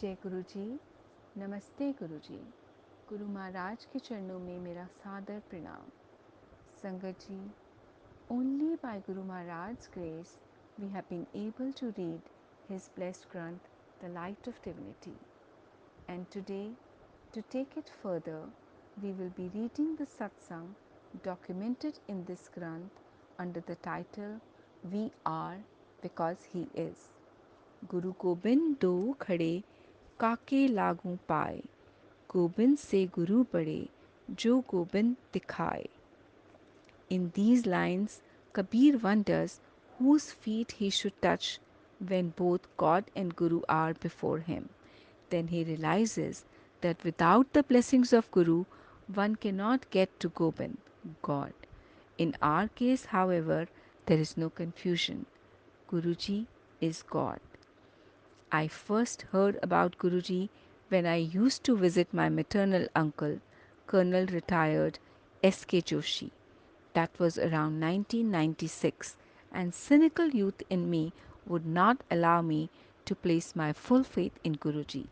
जय गुरु जी, नमस्ते गुरु जी। गुरु महाराज के चरणों में मेरा सादर प्रणाम। संगत जी, only by Guru Maharaj's grace we have been able to read his blessed Granth, the Light of Divinity. And today, to take it further, we will be reading the satsang documented in this Granth under the title We Are Because He Is. Guru Gobind दो खड़े काके लागू पाए, गोबिंद से गुरु बड़े जो गोबिंद दिखाए. In these lines, Kabir wonders whose feet he should touch when both God and Guru are before him. Then he realizes that without the blessings of Guru, one cannot get to Gobind, God. In our case, however, there is no confusion. Guruji is God. I first heard about Guruji when I used to visit my maternal uncle, Colonel Retired S.K. Joshi. That was around 1996, and cynical youth in me would not allow me to place my full faith in Guruji.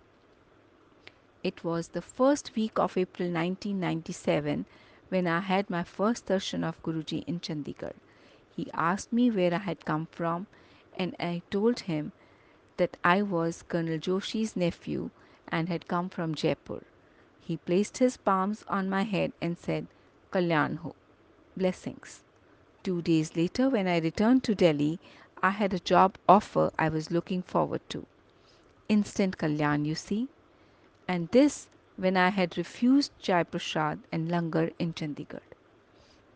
It was the first week of April 1997 when I had my first darshan of Guruji in Chandigarh. He asked me where I had come from, and I told him that I was Colonel Joshi's nephew and had come from Jaipur. He placed his palms on my head and said, Kalyan ho, blessings. 2 days later, when I returned to Delhi, I had a job offer I was looking forward to. Instant Kalyan, you see. And this when I had refused Chai Prasad and Langar in Chandigarh.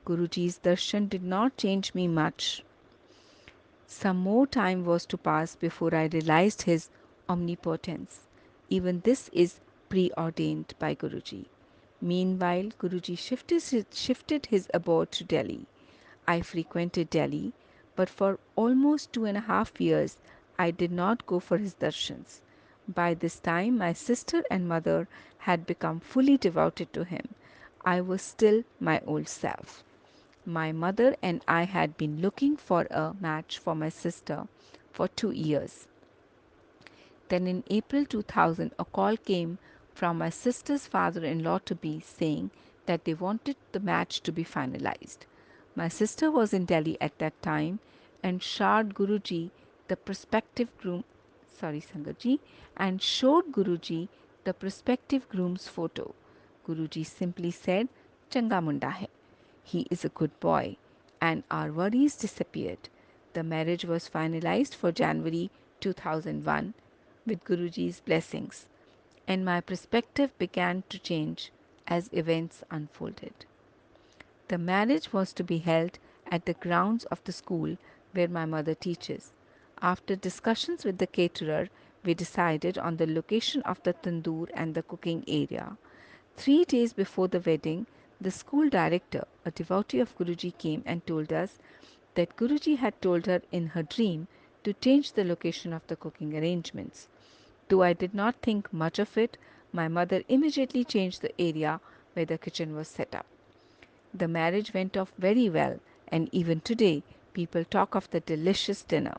Guruji's darshan did not change me much. Some more time was to pass before I realized his omnipotence. Even this is preordained by Guruji. Meanwhile, Guruji shifted his abode to Delhi. I frequented Delhi, but for almost 2.5 years I did not go for his darshans. By this time, my sister and mother had become fully devoted to him. I was still my old self. My mother and I had been looking for a match for my sister for 2 years. Then in April 2000, a call came from my sister's father in law to be saying that they wanted the match to be finalized. My sister was in Delhi at that time and showed Guruji the prospective groom, sorry Sangaji, and showed Guruji the prospective groom's photo. Guruji simply said, Changa munda hai. He is a good boy, and our worries disappeared. The marriage was finalized for January 2001 with Guruji's blessings, and my perspective began to change as events unfolded. The marriage was to be held at the grounds of the school where my mother teaches. After discussions with the caterer, we decided on the location of the tandoor and the cooking area. 3 days before the wedding, the school director, a devotee of Guruji, came and told us that Guruji had told her in her dream to change the location of the cooking arrangements. Though I did not think much of it, my mother immediately changed the area where the kitchen was set up. The marriage went off very well, and even today people talk of the delicious dinner.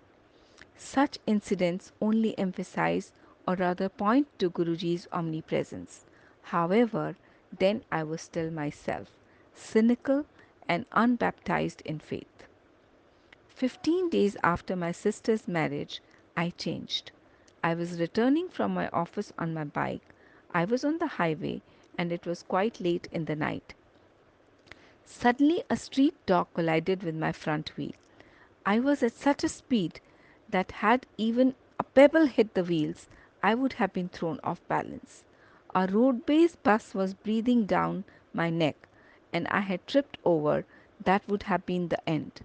Such incidents only emphasize or rather point to Guruji's omnipresence. However, then I was still myself, cynical and unbaptized in faith. 15 days after my sister's marriage, I changed. I was returning from my office on my bike. I was on the highway and it was quite late in the night. Suddenly, a street dog collided with my front wheel. I was at such a speed that had even a pebble hit the wheels, I would have been thrown off balance. A road-based bus was breathing down my neck, and I had tripped over. That would have been the end.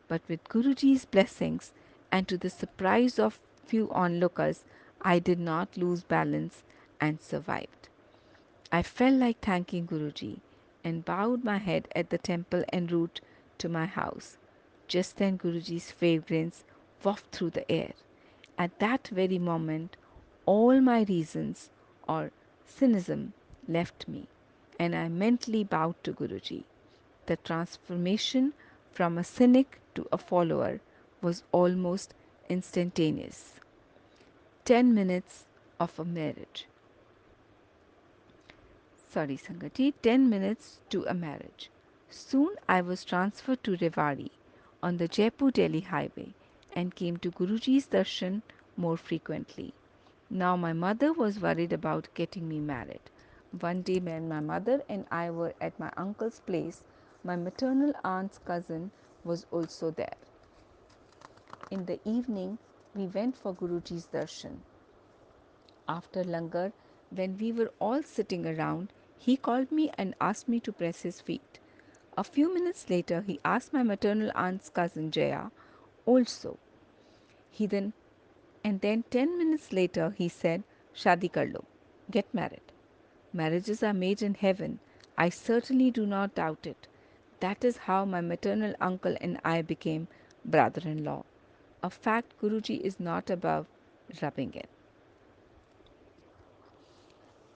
But with Guruji's blessings, and to the surprise of few onlookers, I did not lose balance and survived. I felt like thanking Guruji and bowed my head at the temple en route to my house. Just then Guruji's fragrance wafted through the air. At that very moment, all my reasons or cynicism left me, and I mentally bowed to Guruji. The transformation from a cynic to a follower was almost instantaneous. 10 minutes of a marriage. Sorry, Sangati, 10 minutes to a marriage. Soon I was transferred to Rewari on the Jaipur Delhi highway and came to Guruji's darshan more frequently. Now my mother was worried about getting me married. One day, when my mother and I were at my uncle's place, my maternal aunt's cousin was also there. In the evening, we went for Guruji's darshan. After langar, when we were all sitting around, he called me and asked me to press his feet. A few minutes later, he asked my maternal aunt's cousin Jaya also. He then and then 10 minutes later he said, Shadi kar lo, get married. Marriages are made in heaven. I certainly do not doubt it. That is how my maternal uncle and I became brother in law. A fact Guruji is not above rubbing in.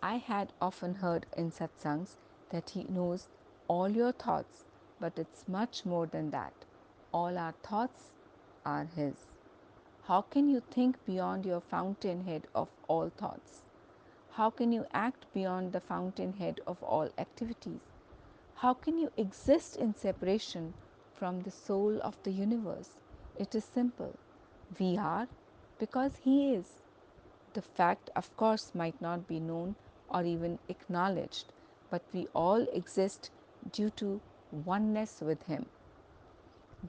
I had often heard in satsangs that he knows all your thoughts, but it's much more than that. All our thoughts are his. How can you think beyond your fountainhead of all thoughts? How can you act beyond the fountainhead of all activities? How can you exist in separation from the soul of the universe? It is simple. We are because he is. The fact, of course, might not be known or even acknowledged, but we all exist due to oneness with him.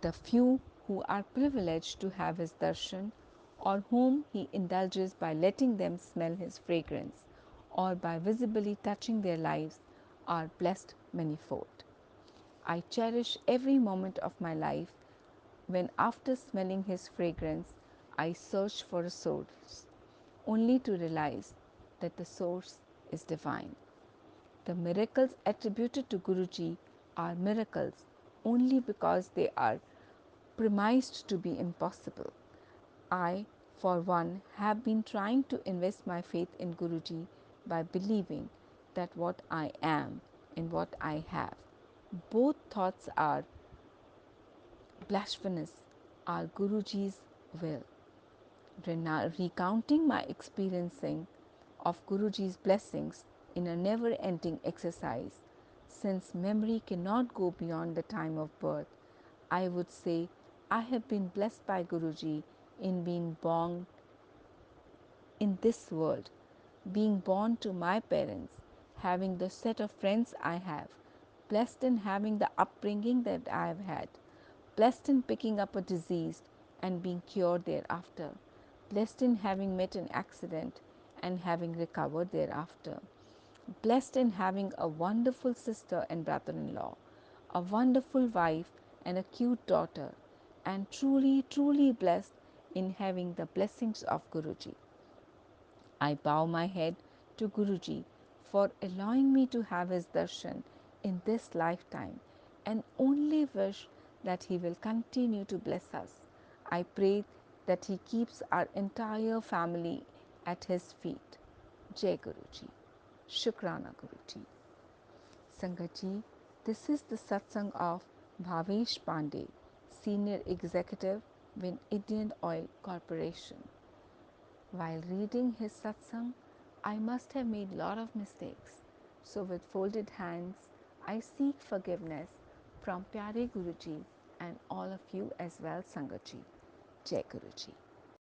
The few who are privileged to have his darshan, or whom he indulges by letting them smell his fragrance, or by visibly touching their lives, are blessed manifold. I cherish every moment of my life when, after smelling his fragrance, I search for a source, only to realize that the source is divine. The miracles attributed to Guruji are miracles only because they are premised to be impossible. I, for one, have been trying to invest my faith in Guruji by believing that what I am and what I have, both thoughts are blasphemous, are Guruji's will. Recounting my experiencing of Guruji's blessings in a never ending exercise, since memory cannot go beyond the time of birth, I would say I have been blessed by Guruji in being born in this world, being born to my parents, having the set of friends I have, blessed in having the upbringing that I have had, blessed in picking up a disease and being cured thereafter, blessed in having met an accident and having recovered thereafter, blessed in having a wonderful sister and brother in law, a wonderful wife and a cute daughter, and truly, truly blessed in having the blessings of Guruji. I bow my head to Guruji for allowing me to have his darshan in this lifetime and only wish that he will continue to bless us. I pray that he keeps our entire family at his feet. Jai Guruji. Shukrana Guruji. Sangatji, this is the satsang of Bhavesh Panday, Senior Executive with Indian Oil Corporation. While reading his satsang, I must have made a lot of mistakes. So with folded hands, I seek forgiveness from Pyare Guruji and all of you as well, Sangatji. Jai Guruji.